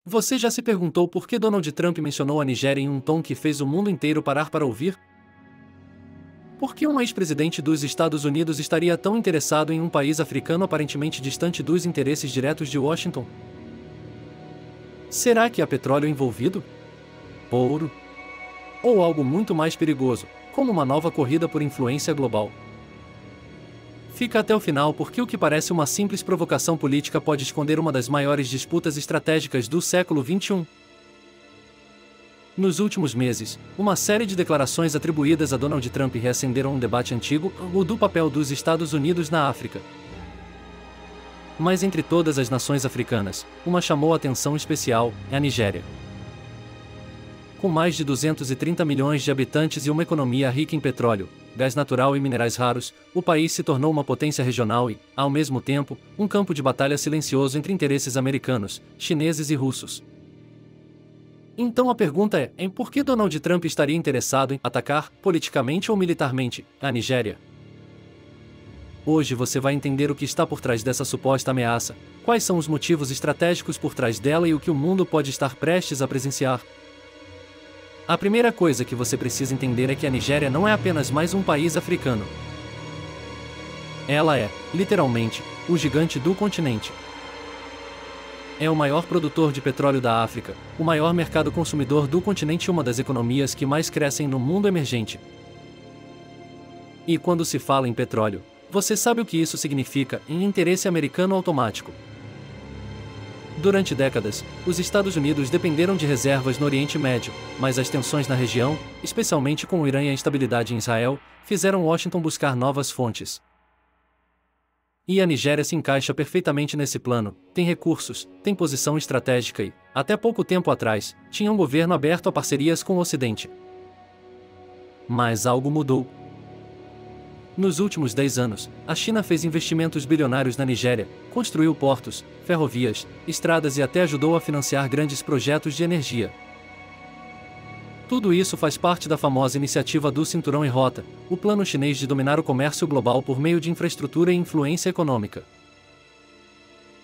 Você já se perguntou por que Donald Trump mencionou a Nigéria em um tom que fez o mundo inteiro parar para ouvir? Por que um ex-presidente dos Estados Unidos estaria tão interessado em um país africano aparentemente distante dos interesses diretos de Washington? Será que há petróleo envolvido? Ouro? Ou algo muito mais perigoso, como uma nova corrida por influência global? Fica até o final porque o que parece uma simples provocação política pode esconder uma das maiores disputas estratégicas do século XXI. Nos últimos meses, uma série de declarações atribuídas a Donald Trump reacenderam um debate antigo, o do papel dos Estados Unidos na África. Mas entre todas as nações africanas, uma chamou a atenção especial, a Nigéria. Com mais de 230 milhões de habitantes e uma economia rica em petróleo, gás natural e minerais raros, o país se tornou uma potência regional e, ao mesmo tempo, um campo de batalha silencioso entre interesses americanos, chineses e russos. Então a pergunta é, por que Donald Trump estaria interessado em atacar, politicamente ou militarmente, a Nigéria? Hoje você vai entender o que está por trás dessa suposta ameaça, quais são os motivos estratégicos por trás dela e o que o mundo pode estar prestes a presenciar. A primeira coisa que você precisa entender é que a Nigéria não é apenas mais um país africano. Ela é, literalmente, o gigante do continente. É o maior produtor de petróleo da África, o maior mercado consumidor do continente e uma das economias que mais crescem no mundo emergente. E quando se fala em petróleo, você sabe o que isso significa em interesse americano automático. Durante décadas, os Estados Unidos dependeram de reservas no Oriente Médio, mas as tensões na região, especialmente com o Irã e a instabilidade em Israel, fizeram Washington buscar novas fontes. E a Nigéria se encaixa perfeitamente nesse plano, tem recursos, tem posição estratégica e, até pouco tempo atrás, tinha um governo aberto a parcerias com o Ocidente. Mas algo mudou. Nos últimos 10 anos, a China fez investimentos bilionários na Nigéria, construiu portos, ferrovias, estradas e até ajudou a financiar grandes projetos de energia. Tudo isso faz parte da famosa iniciativa do Cinturão e Rota, o plano chinês de dominar o comércio global por meio de infraestrutura e influência econômica.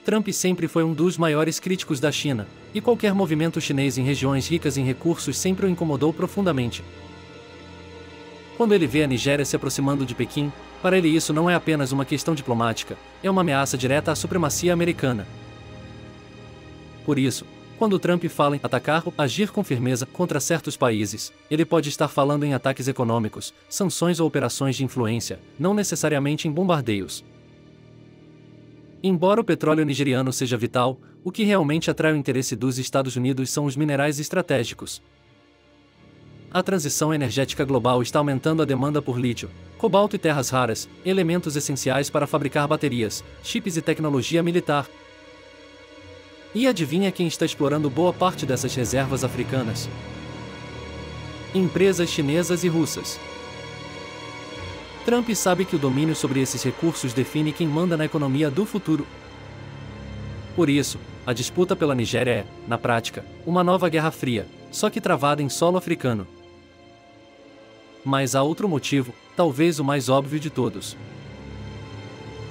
Trump sempre foi um dos maiores críticos da China, e qualquer movimento chinês em regiões ricas em recursos sempre o incomodou profundamente. Quando ele vê a Nigéria se aproximando de Pequim, para ele isso não é apenas uma questão diplomática, é uma ameaça direta à supremacia americana. Por isso, quando Trump fala em atacar ou agir com firmeza contra certos países, ele pode estar falando em ataques econômicos, sanções ou operações de influência, não necessariamente em bombardeios. Embora o petróleo nigeriano seja vital, o que realmente atrai o interesse dos Estados Unidos são os minerais estratégicos. A transição energética global está aumentando a demanda por lítio, cobalto e terras raras, elementos essenciais para fabricar baterias, chips e tecnologia militar. E adivinha quem está explorando boa parte dessas reservas africanas? Empresas chinesas e russas. Trump sabe que o domínio sobre esses recursos define quem manda na economia do futuro. Por isso, a disputa pela Nigéria é, na prática, uma nova guerra fria, só que travada em solo africano. Mas há outro motivo, talvez o mais óbvio de todos.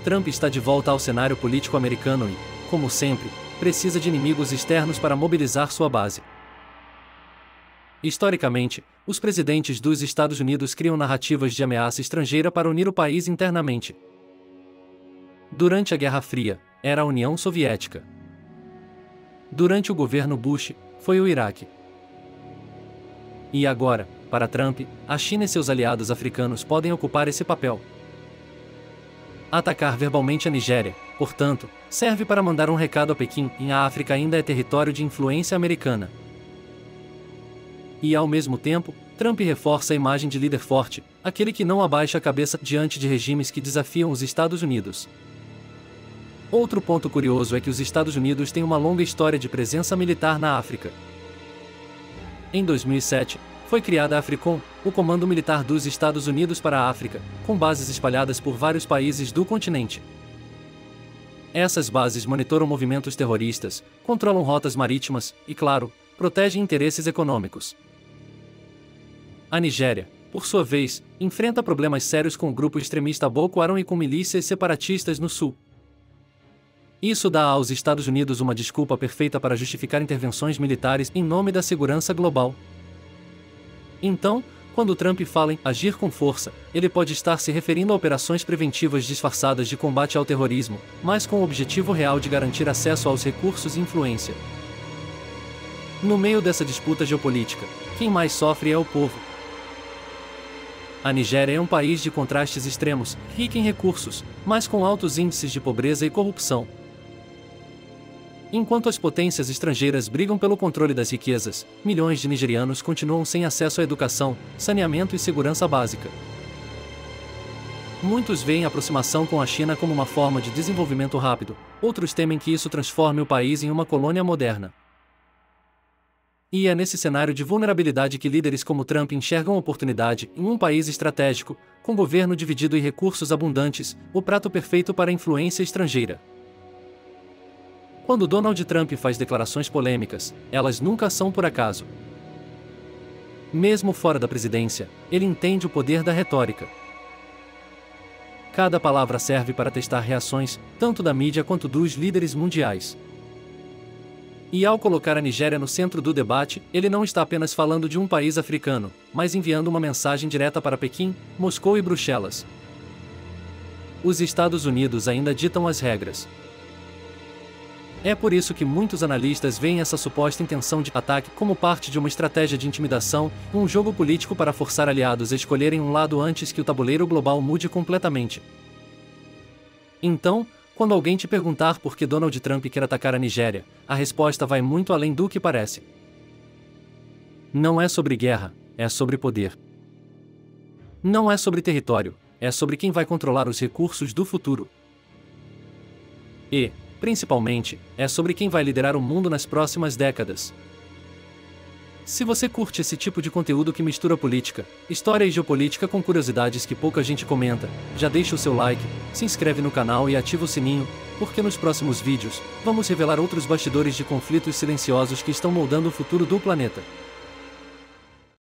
Trump está de volta ao cenário político americano e, como sempre, precisa de inimigos externos para mobilizar sua base. Historicamente, os presidentes dos Estados Unidos criam narrativas de ameaça estrangeira para unir o país internamente. Durante a Guerra Fria, era a União Soviética. Durante o governo Bush, foi o Iraque. E agora, para Trump, a China e seus aliados africanos podem ocupar esse papel. Atacar verbalmente a Nigéria, portanto, serve para mandar um recado a Pequim, e a África ainda é território de influência americana. E ao mesmo tempo, Trump reforça a imagem de líder forte, aquele que não abaixa a cabeça diante de regimes que desafiam os Estados Unidos. Outro ponto curioso é que os Estados Unidos têm uma longa história de presença militar na África. Em 2007, foi criada a AFRICOM, o Comando Militar dos Estados Unidos para a África, com bases espalhadas por vários países do continente. Essas bases monitoram movimentos terroristas, controlam rotas marítimas e, claro, protegem interesses econômicos. A Nigéria, por sua vez, enfrenta problemas sérios com o grupo extremista Boko Haram e com milícias separatistas no sul. Isso dá aos Estados Unidos uma desculpa perfeita para justificar intervenções militares em nome da segurança global. Então, quando Trump fala em agir com força, ele pode estar se referindo a operações preventivas disfarçadas de combate ao terrorismo, mas com o objetivo real de garantir acesso aos recursos e influência. No meio dessa disputa geopolítica, quem mais sofre é o povo. A Nigéria é um país de contrastes extremos, rico em recursos, mas com altos índices de pobreza e corrupção. Enquanto as potências estrangeiras brigam pelo controle das riquezas, milhões de nigerianos continuam sem acesso à educação, saneamento e segurança básica. Muitos veem a aproximação com a China como uma forma de desenvolvimento rápido, outros temem que isso transforme o país em uma colônia moderna. E é nesse cenário de vulnerabilidade que líderes como Trump enxergam oportunidade em um país estratégico, com governo dividido e recursos abundantes, o prato perfeito para a influência estrangeira. Quando Donald Trump faz declarações polêmicas, elas nunca são por acaso. Mesmo fora da presidência, ele entende o poder da retórica. Cada palavra serve para testar reações, tanto da mídia quanto dos líderes mundiais. E ao colocar a Nigéria no centro do debate, ele não está apenas falando de um país africano, mas enviando uma mensagem direta para Pequim, Moscou e Bruxelas. Os Estados Unidos ainda ditam as regras. É por isso que muitos analistas veem essa suposta intenção de ataque como parte de uma estratégia de intimidação, um jogo político para forçar aliados a escolherem um lado antes que o tabuleiro global mude completamente. Então, quando alguém te perguntar por que Donald Trump quer atacar a Nigéria, a resposta vai muito além do que parece. Não é sobre guerra, é sobre poder. Não é sobre território, é sobre quem vai controlar os recursos do futuro. E, principalmente, é sobre quem vai liderar o mundo nas próximas décadas. Se você curte esse tipo de conteúdo que mistura política, história e geopolítica com curiosidades que pouca gente comenta, já deixa o seu like, se inscreve no canal e ativa o sininho, porque nos próximos vídeos, vamos revelar outros bastidores de conflitos silenciosos que estão moldando o futuro do planeta.